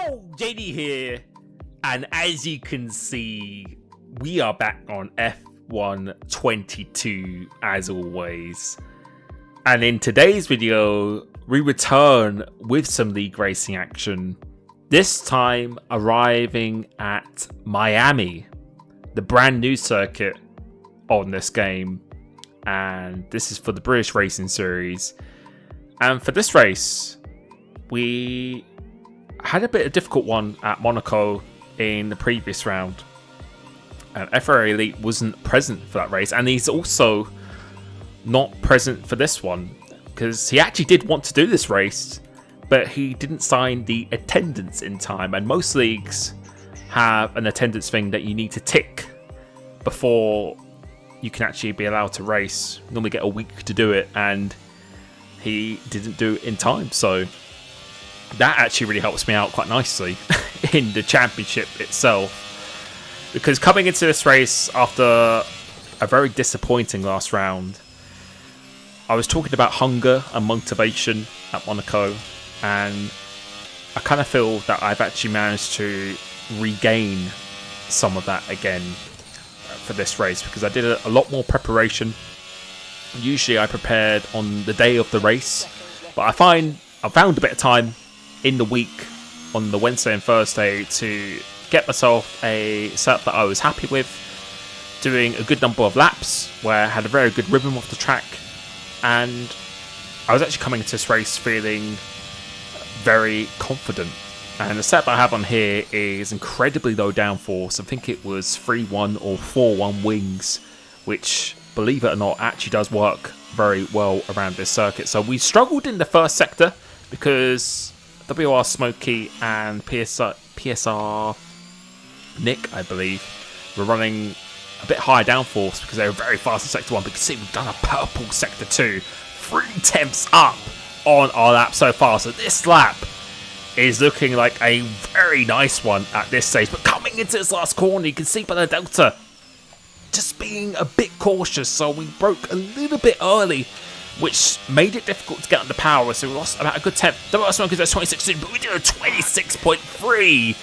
Yo, JD here, and as you can see, we are back on F1 22 as always. And in today's video, we return with some league racing action, this time arriving at Miami, the brand new circuit on this game, and this is for the British Racing Series. And for this race, we had a bit of a difficult one at Monaco in the previous round. And FRA Elite wasn't present for that race, and he's also not present for this one because he actually did want to do this race, but he didn't sign the attendance in time. And most leagues have an attendance thing that you need to tick before you can actually be allowed to race. You normally get a week to do it, and he didn't do it in time, so that actually really helps me out quite nicely in the championship itself, because coming into this race after a very disappointing last round, I was talking about hunger and motivation at Monaco, and I kind of feel that I've actually managed to regain some of that again for this race, because I did a lot more preparation. Usually I prepared on the day of the race, but I found a bit of time in the week on the Wednesday and Thursday to get myself a setup that I was happy with, doing a good number of laps where I had a very good rhythm off the track, and I was actually coming into this race feeling very confident. And the setup I have on here is incredibly low downforce. I think it was 3.1 or 4.1 wings, which, believe it or not, actually does work very well around this circuit. So we struggled in the first sector because WR Smokey and PSR Nick, I believe, were running a bit higher downforce because they were very fast in sector 1. But you can see we've done a purple sector 2, 3/10 up on our lap so far. So this lap is looking like a very nice one at this stage. But coming into this last corner, you can see by the delta, just being a bit cautious. So we broke a little bit early, which made it difficult to get under power. So we lost about a good 10th. The last one because that's 26, but we did a 26.3.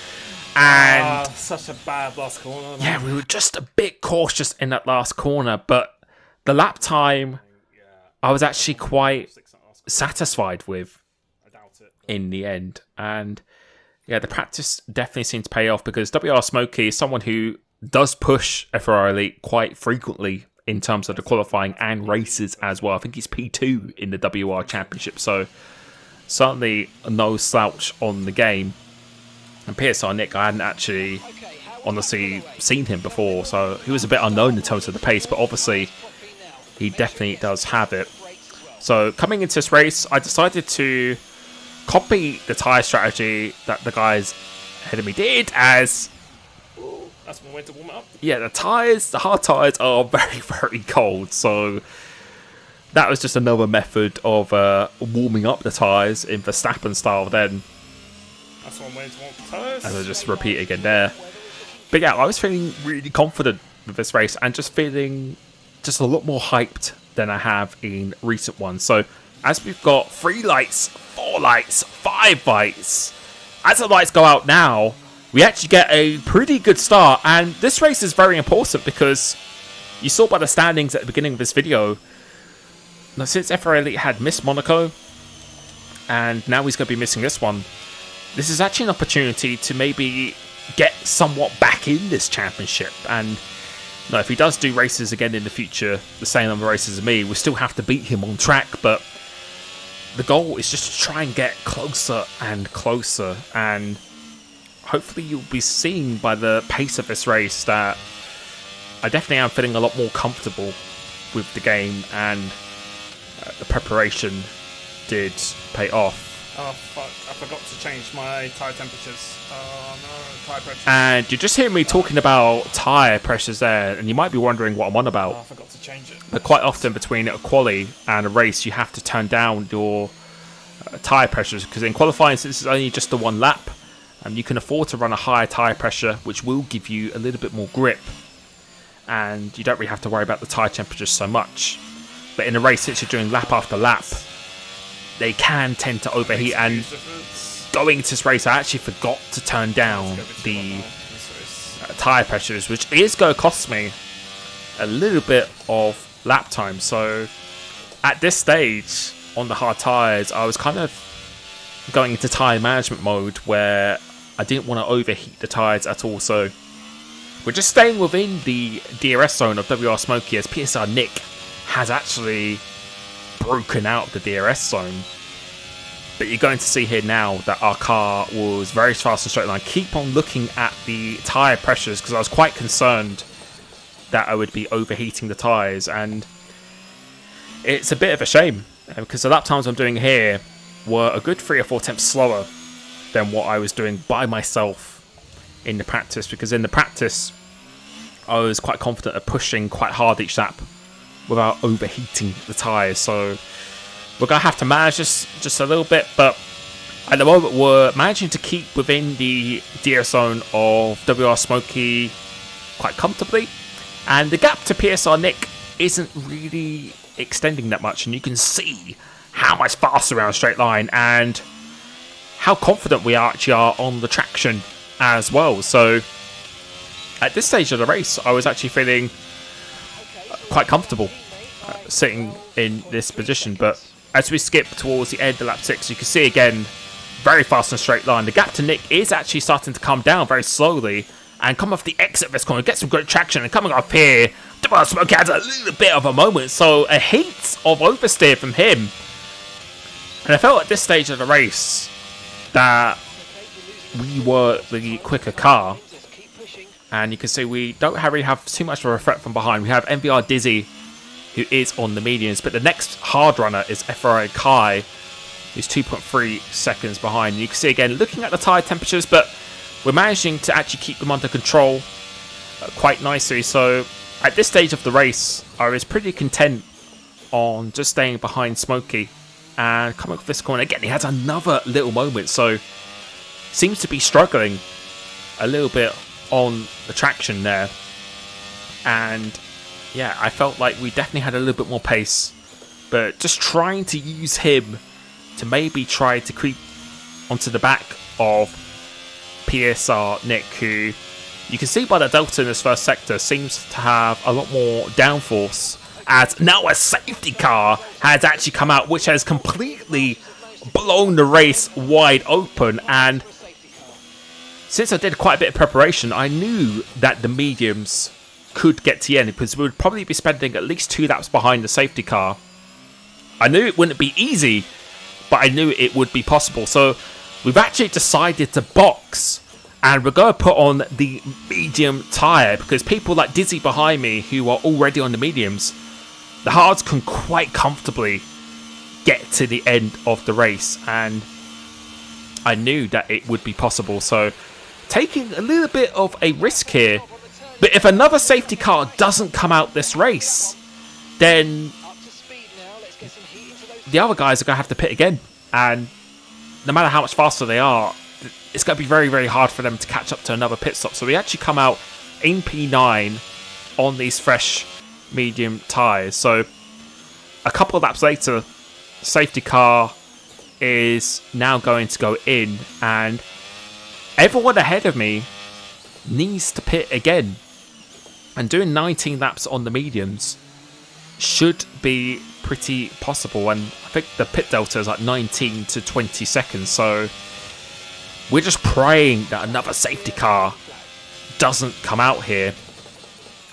And such a bad last corner. Yeah, we were just a bit cautious in that last corner. But the lap time, I was actually quite satisfied with in the end. And yeah, the practice definitely seemed to pay off, because WR Smokey is someone who does push FRA Elite quite frequently in terms of the qualifying and races as well. I think he's P2 in the WR Championship, so certainly no slouch on the game. And PSR Nick, I hadn't actually honestly seen him before, so he was a bit unknown in terms of the pace, but obviously he definitely does have it. So coming into this race, I decided to copy the tyre strategy that the guys ahead of me did, as that's one way to warm it up. Yeah, the hard tyres are very, very cold, so that was just another method of warming up the tyres in Verstappen style then. That's one way to warm the tyres. And I'll just repeat again there. But yeah, I was feeling really confident with this race, and just feeling just a lot more hyped than I have in recent ones. So as we've got 3 lights, 4 lights, 5 lights, as the lights go out now, we actually get a pretty good start. And this race is very important, because you saw by the standings at the beginning of this video, now, since FRA Elite had missed Monaco, and now he's going to be missing this one, this is actually an opportunity to maybe get somewhat back in this championship. And no, if he does do races again in the future, the same number of races as me, we still have to beat him on track. But the goal is just to try and get closer and closer. And hopefully you'll be seeing by the pace of this race that I definitely am feeling a lot more comfortable with the game, and the preparation did pay off. Oh fuck, I forgot to change my tyre temperatures. Oh no, tyre pressures. And you just hear me talking about tyre pressures there, and you might be wondering what I'm on about. Oh, I forgot to change it. But quite often between a quali and a race, you have to turn down your tyre pressures, because in qualifying, since it's only just the one lap, you can afford to run a higher tyre pressure, which will give you a little bit more grip, and you don't really have to worry about the tyre temperatures so much. But in a race, since you're doing lap after lap, they can tend to overheat, and going into this race, I actually forgot to turn down the tyre pressures, which is going to cost me a little bit of lap time. So at this stage on the hard tyres, I was kind of going into tyre management mode where I didn't want to overheat the tyres at all. So we're just staying within the DRS zone of WR Smokey, as PSR Nick has actually broken out the DRS zone. But you're going to see here now that our car was very fast and straight line. Keep on looking at the tyre pressures, because I was quite concerned that I would be overheating the tyres, and it's a bit of a shame because the lap times I'm doing here were a good 3 or 4 tenths slower than what I was doing by myself in the practice, because in the practice I was quite confident of pushing quite hard each lap without overheating the tyres. So we're going to have to manage this just a little bit, but at the moment we're managing to keep within the DRS zone of WR Smokey quite comfortably, and the gap to PSR Nick isn't really extending that much, and you can see how much faster around a straight line and how confident we actually are on the traction as well. So at this stage of the race I was actually feeling quite comfortable sitting in this position, but as we skip towards the end of lap 6, you can see again very fast and straight line. The gap to Nick is actually starting to come down very slowly, and come off the exit of this corner, get some great traction, and coming up here, WR Smokey has a little bit of a moment, so a heat of oversteer from him. And I felt at this stage of the race that we were the quicker car, and you can see we don't really have too much of a threat from behind. We have MVR Dizzy, who is on the mediums, but the next hard runner is FRA Kai, who's 2.3 seconds behind. And you can see again, looking at the tyre temperatures, but we're managing to actually keep them under control quite nicely. So at this stage of the race, I was pretty content on just staying behind Smokey and coming off this corner. Again, he has another little moment, so seems to be struggling a little bit on the traction there. And yeah, I felt like we definitely had a little bit more pace, but just trying to use him to maybe try to creep onto the back of PSR Nick, who you can see by the delta in this first sector seems to have a lot more downforce, as now a safety car has actually come out, which has completely blown the race wide open. And since I did quite a bit of preparation, I knew that the mediums could get to the end, because we would probably be spending at least 2 laps behind the safety car. I knew it wouldn't be easy, but I knew it would be possible. So we've actually decided to box, and we're going to put on the medium tyre, because people like Dizzy behind me, who are already on the mediums, the hards can quite comfortably get to the end of the race, and I knew that it would be possible. So taking a little bit of a risk here, but if another safety car doesn't come out this race, then the other guys are going to have to pit again, and no matter how much faster they are, it's going to be very, very hard for them to catch up to another pit stop. So we actually come out in P9 on these fresh medium tyres. So a couple of laps later, the safety car is now going to go in, and everyone ahead of me needs to pit again. And doing 19 laps on the mediums should be pretty possible. And I think the pit delta is like 19 to 20 seconds. So we're just praying that another safety car doesn't come out here.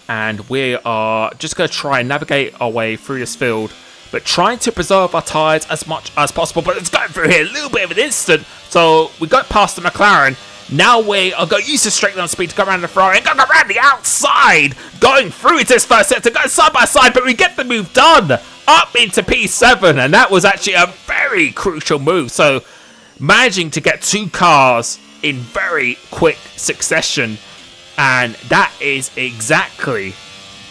And we are just going to try and navigate our way through this field, but trying to preserve our tyres as much as possible. But it's going through here a little bit of an instant. So we got past the McLaren. Now we are going to use the straight line speed to go around the Ferrari and go around the outside, going through into this first sector, going side by side, but we get the move done up into P7, and that was actually a very crucial move. So managing to get 2 cars in very quick succession, and that is exactly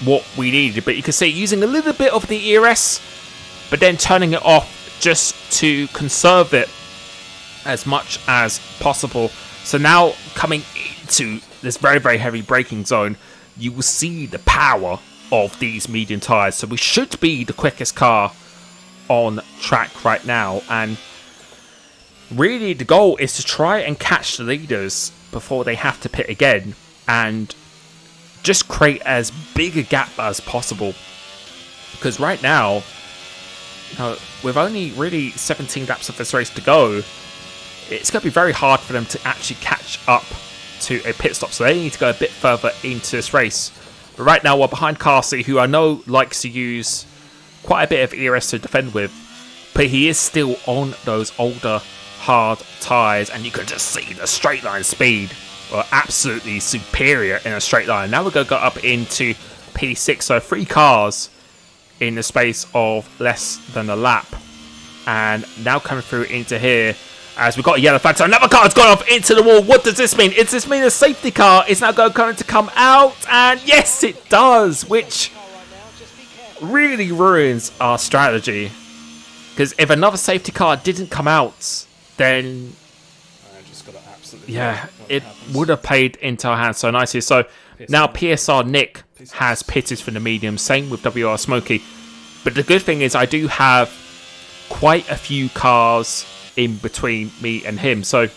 what we needed. But you can see using a little bit of the ERS, but then turning it off just to conserve it as much as possible. So now coming into this very, very heavy braking zone, you will see the power of these medium tyres. So we should be the quickest car on track right now. And really the goal is to try and catch the leaders before they have to pit again, and just create as big a gap as possible. Because right now, with only really 17 laps of this race to go, it's going to be very hard for them to actually catch up to a pit stop. So they need to go a bit further into this race. But right now we're behind Carsey, who I know likes to use quite a bit of ERS to defend with. But he is still on those older, hard tyres. And you can just see the straight line speed are absolutely superior in a straight line. Now we're going to go up into P6. So 3 cars in the space of less than a lap. And now coming through into here, as we've got a yellow flag. So another car has gone off into the wall. What does this mean? Does this mean a safety car is now going to come out? And yes, it does, which really ruins our strategy. Because if another safety car didn't come out, then yeah, it would have played into our hands so nicely. So now PSR Nick has pitted for the medium. Same with WR Smokey. But the good thing is I do have quite a few cars in between me and him. So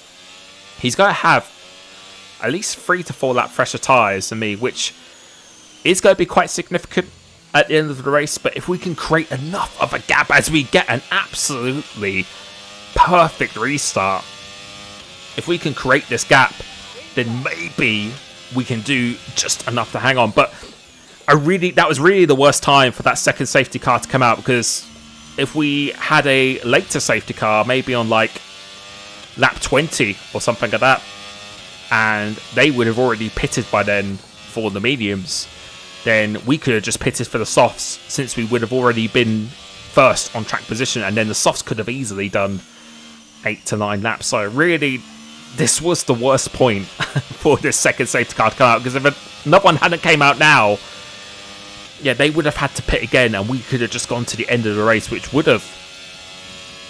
he's going to have at least 3 to 4 lap fresher tyres than me, which is going to be quite significant at the end of the race. But if we can create enough of a gap as we get an absolutely perfect restart, if we can create this gap, then maybe we can do just enough to hang on. But that was really the worst time for that second safety car to come out, because if we had a later safety car, maybe on like lap 20 or something like that, and they would have already pitted by then for the mediums, then we could have just pitted for the softs, since we would have already been first on track position, and then the softs could have easily done 8 to 9 laps. So really, this was the worst point for this second safety car to come out, because if another one hadn't came out now, yeah, they would have had to pit again, and we could have just gone to the end of the race, which would have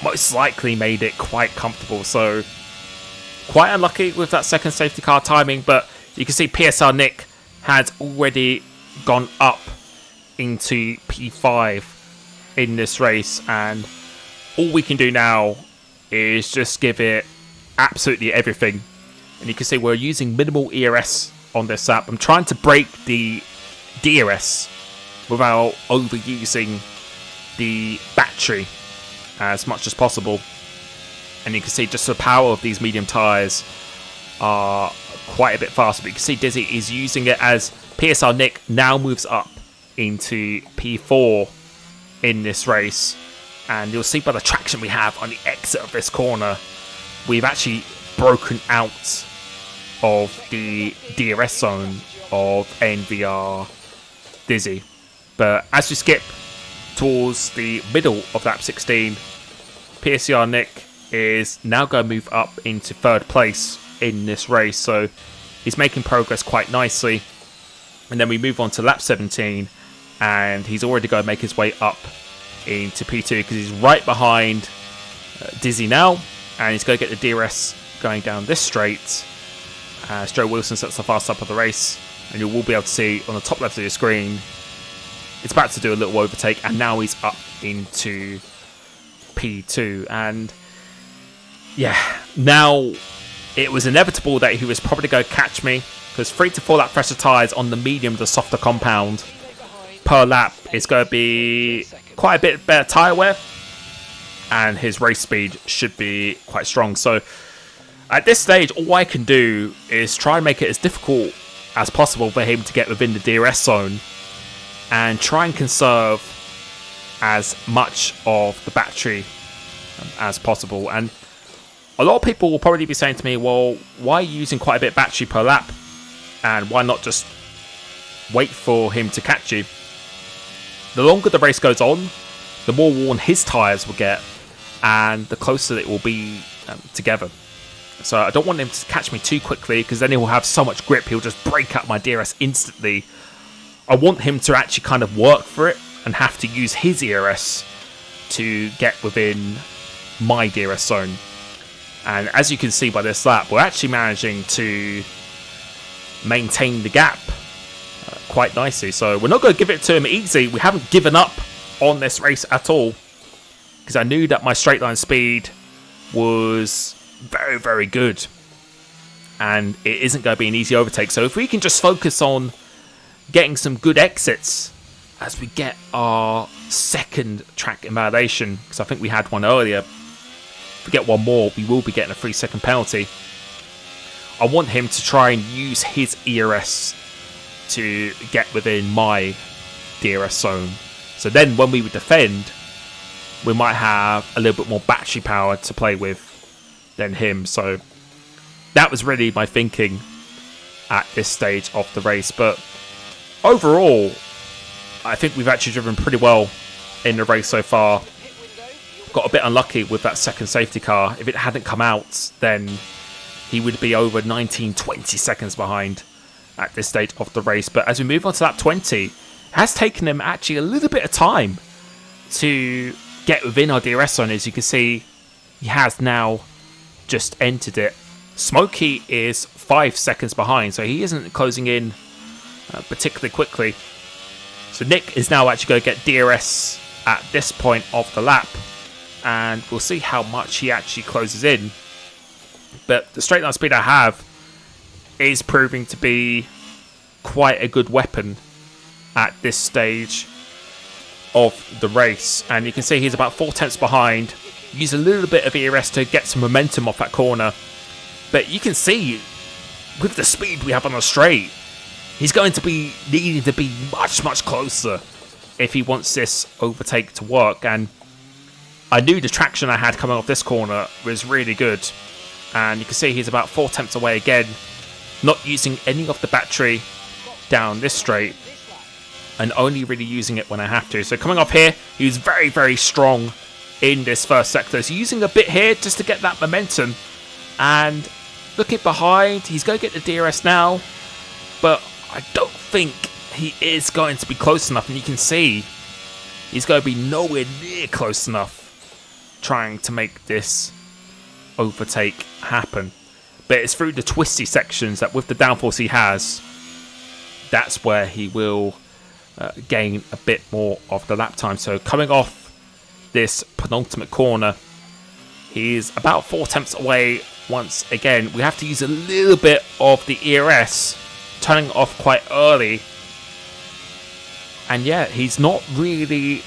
most likely made it quite comfortable. So quite unlucky with that second safety car timing, but you can see PSR Nick has already gone up into P5 in this race, and all we can do now is just give it absolutely everything. And you can see we're using minimal ERS on this lap. I'm trying to break the DRS without overusing the battery as much as possible. And you can see just the power of these medium tyres are quite a bit faster. But you can see Dizzy is using it as PSR Nick now moves up into P4 in this race. And you'll see by the traction we have on the exit of this corner, we've actually broken out of the DRS zone of NVR Dizzy. But as we skip towards the middle of lap 16, PSR Nick is now going to move up into 3rd place in this race. So he's making progress quite nicely. And then we move on to lap 17, and he's already going to make his way up into P2, because he's right behind Dizzy now, and he's going to get the DRS going down this straight as Joe Wilson sets the fast up of the race. And you will be able to see on the top left of your screen, it's about to do a little overtake, and now he's up into P2. And yeah, now it was inevitable that he was probably going to catch me, because 3 to 4 lap fresher tyres on the medium, the softer compound, per lap is going to be quite a bit better tyre wear, and his race speed should be quite strong. So at this stage, all I can do is try and make it as difficult as possible for him to get within the DRS zone, and try and conserve as much of the battery as possible. And a lot of people will probably be saying to me, well, why are you using quite a bit of battery per lap, and why not just wait for him to catch you? The longer the race goes on, the more worn his tyres will get, and the closer it will be together. So I don't want him to catch me too quickly, because then he will have so much grip, he'll just break up my DRS instantly. I want him to actually kind of work for it and have to use his ERS to get within my DRS zone. And as you can see by this lap, we're actually managing to maintain the gap quite nicely. So we're not going to give it to him easy. We haven't given up on this race at all, because I knew that my straight line speed was very, very good. And it isn't going to be an easy overtake. So if we can just focus on getting some good exits as we get our second track invalidation, because I think we had one earlier. If we get one more, we will be getting a 3-second penalty. I want him to try and use his ERS to get within my DRS zone. So then when we would defend, we might have a little bit more battery power to play with than him. So that was really my thinking at this stage of the race. But overall, I think we've actually driven pretty well in the race so far. Got a bit unlucky with that second safety car. If it hadn't come out, then he would be over 19-20 seconds behind at this stage of the race. But as we move on to lap 20, it has taken him actually a little bit of time to get within our DRS zone. As you can see, he has now just entered it. Smokey is 5 seconds behind, so he isn't closing in particularly quickly. So Nick is now actually going to get DRS at this point of the lap, and we'll see how much he actually closes in. But the straight line speed I have is proving to be quite a good weapon at this stage of the race. And you can see he's about 4 tenths behind. Use a little bit of ERS to get some momentum off that corner. But you can see, with the speed we have on the straight, he's going to be needing to be much, much closer if he wants this overtake to work. And I knew the traction I had coming off this corner was really good. And you can see he's about 4 tenths away again, not using any of the battery down this straight, and only really using it when I have to. So coming off here, he was very, very strong in this first sector. So using a bit here just to get that momentum. And looking behind, he's going to get the DRS now, but I don't think he is going to be close enough. And you can see he's going to be nowhere near close enough trying to make this overtake happen. But it's through the twisty sections that, with the downforce he has, that's where he will gain a bit more of the lap time. So coming off this penultimate corner, he's about 4 tenths away once again. We have to use a little bit of the ERS, turning off quite early. And yeah, he's not really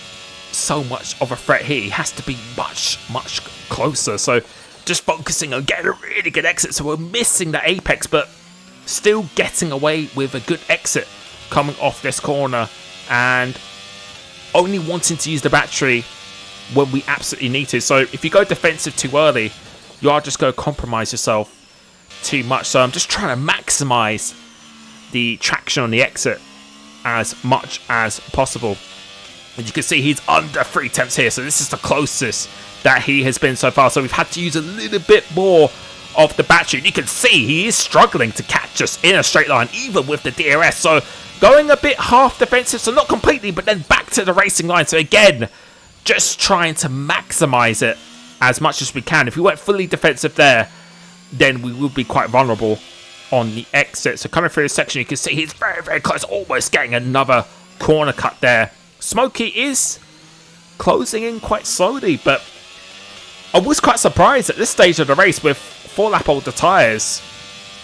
so much of a threat here. He has to be much, much closer. So just focusing on getting a really good exit. So we're missing the apex, but still getting away with a good exit coming off this corner, and only wanting to use the battery when we absolutely need to. So if you go defensive too early, you are just going to compromise yourself too much. So I'm just trying to maximize the traction on the exit as much as possible. And you can see he's under 3 tenths here, so this is the closest that he has been so far. So we've had to use a little bit more of the battery. You can see he is struggling to catch us in a straight line, even with the DRS. So going a bit half defensive, so not completely, but then back to the racing line. So again, just trying to maximize it as much as we can. If we went fully defensive there, then we would be quite vulnerable on the exit. So coming through this section, you can see he's very, very close, almost getting another corner cut there. Smokey is closing in quite slowly, but I was quite surprised at this stage of the race, with 4 lap older tyres,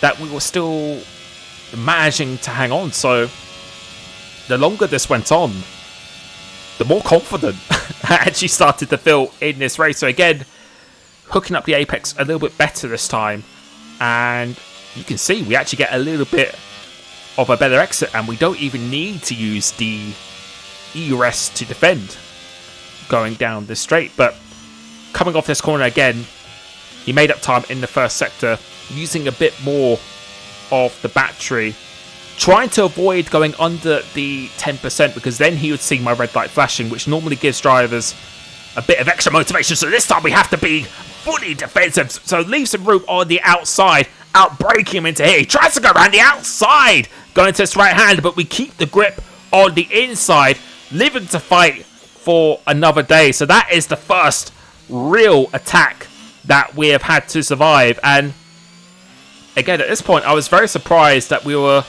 that we were still managing to hang on. So the longer this went on, the more confident I actually started to feel in this race. So again, hooking up the apex a little bit better this time, and you can see we actually get a little bit of a better exit, and we don't even need to use the ERS to defend going down this straight. But coming off this corner again, he made up time in the first sector, using a bit more of the battery, trying to avoid going under the 10%, because then he would see my red light flashing, which normally gives drivers a bit of extra motivation. So this time we have to be fully defensive, so leave some room on the outside, out braking him into here. He tries to go around the outside, going to his right hand, but we keep the grip on the inside, living to fight for another day. So that is the first real attack that we have had to survive. And again, at this point, I was very surprised that we were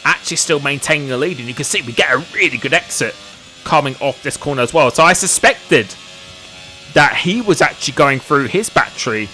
actually still maintaining the lead. And you can see we get a really good exit coming off this corner as well. So I suspected that he was actually going through his battery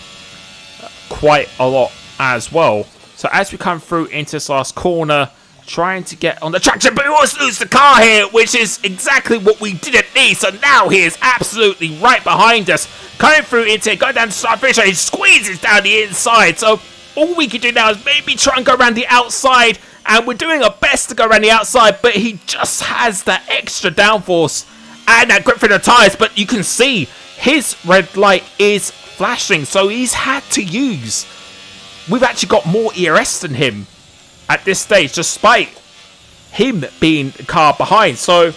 quite a lot as well. So as we come through into this last corner, trying to get on the traction, but we almost lose the car here, which is exactly what we didn't need. So now he is absolutely right behind us, coming through into it, going down the side finish, he squeezes down the inside. So all we can do now is maybe try and go around the outside, and we're doing our best to go around the outside, but he just has that extra downforce and that grip for the tyres. But you can see his red light is flashing, so he's had to use. We've actually got more ERS than him at this stage, despite him being the car behind. So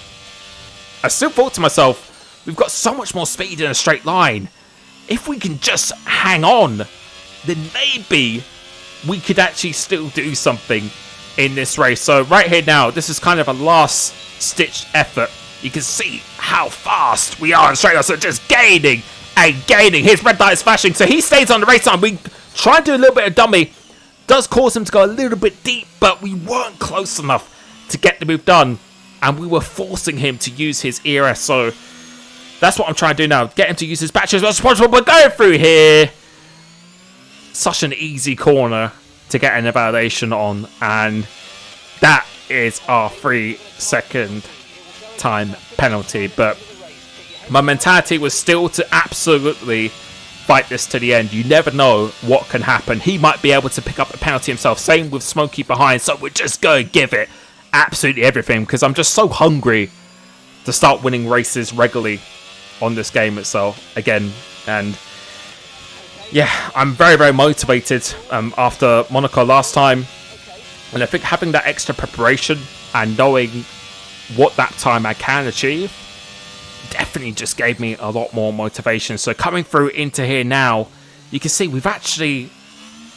I still thought to myself, we've got so much more speed in a straight line. If we can just hang on, then maybe we could actually still do something in this race. So right here now, this is kind of a last stitch effort. You can see how fast we are in straight line. So just gaining and gaining. His red light is flashing, so he stays on the race line. We try and do a little bit of dummy. Does cause him to go a little bit deep, but we weren't close enough to get the move done, and we were forcing him to use his ERS. So that's what I'm trying to do now, get him to use his battery as much as possible. We're going through here. Such an easy corner to get an validation on, and that is our 3-second time penalty. But my mentality was still to absolutely fight this to the end. You never know what can happen. He might be able to pick up the penalty himself. Same with Smokey behind. So we're just going to give it absolutely everything, because I'm just so hungry to start winning races regularly on this game itself again. And yeah, I'm very, very motivated after Monaco last time. And I think having that extra preparation and knowing what that time I can achieve definitely just gave me a lot more motivation. So coming through into here now, you can see we've actually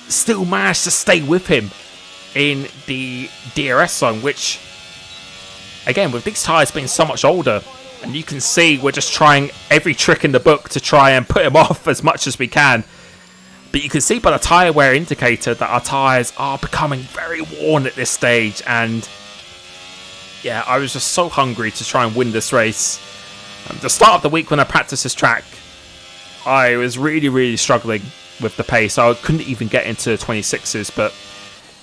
still managed to stay with him in the DRS zone, which again, with these tyres being so much older, and you can see we're just trying every trick in the book to try and put him off as much as we can. But you can see by the tyre wear indicator that our tyres are becoming very worn at this stage. And yeah, I was just so hungry to try and win this race. The start of the week when I practiced this track, I was really, really struggling with the pace. I couldn't even get into 26s, but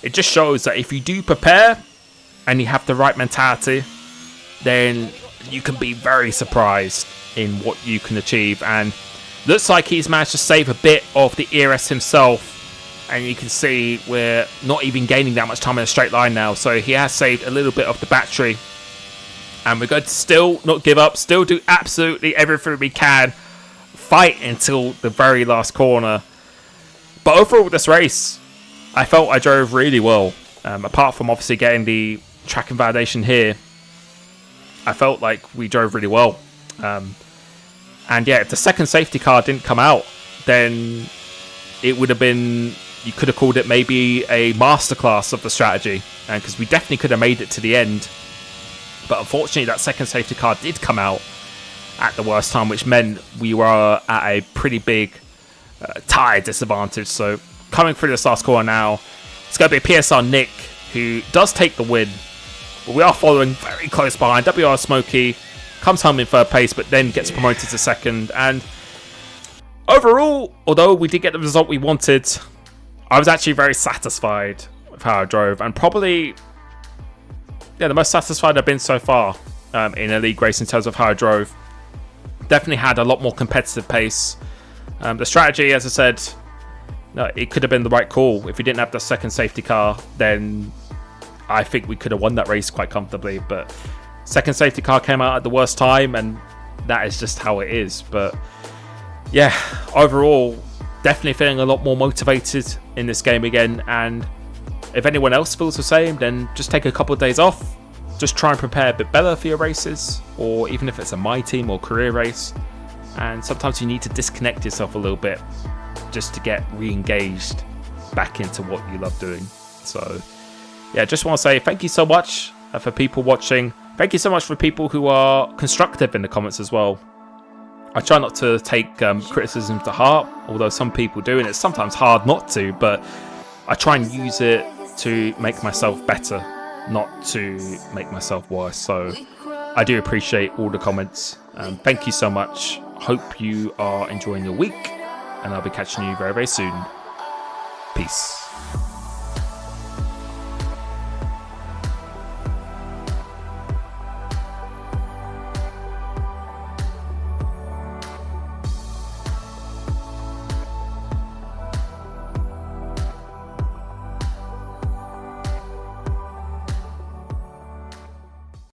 it just shows that if you do prepare and you have the right mentality, then you can be very surprised in what you can achieve. And looks like he's managed to save a bit of the ERS himself, and you can see we're not even gaining that much time in a straight line now. So he has saved a little bit of the battery, and we're going to still not give up, still do absolutely everything we can, fight until the very last corner. But overall with this race, I felt I drove really well. Apart from obviously getting the track invalidation here, I felt like we drove really well. And yeah, if the second safety car didn't come out, then it would have been, you could have called it maybe a masterclass of the strategy, because we definitely could have made it to the end. But unfortunately, that second safety car did come out at the worst time, which meant we were at a pretty big tyre disadvantage. So coming through this last corner now, it's going to be PSR Nick who does take the win. But we are following very close behind. WR Smokey comes home in third place, but then gets promoted to second. And overall, although we did get the result we wanted, I was actually very satisfied with how I drove, and probably the most satisfied I've been so far in a league race in terms of how I drove. Definitely had a lot more competitive pace. The strategy, as I said, no, it could have been the right call. If we didn't have the second safety car, then I think we could have won that race quite comfortably. But second safety car came out at the worst time, and that is just how it is. But yeah, overall, definitely feeling a lot more motivated in this game again. And if anyone else feels the same, then just take a couple of days off. Just try and prepare a bit better for your races, or even if it's a my team or career race. And sometimes you need to disconnect yourself a little bit just to get re-engaged back into what you love doing. So yeah, just want to say thank you so much for people watching. Thank you so much for people who are constructive in the comments as well. I try not to take criticism to heart, although some people do, and it's sometimes hard not to, but I try and use it to make myself better, not to make myself worse. So I do appreciate all the comments. Thank you so much. Hope you are enjoying your week, and I'll be catching you very, very soon. Peace.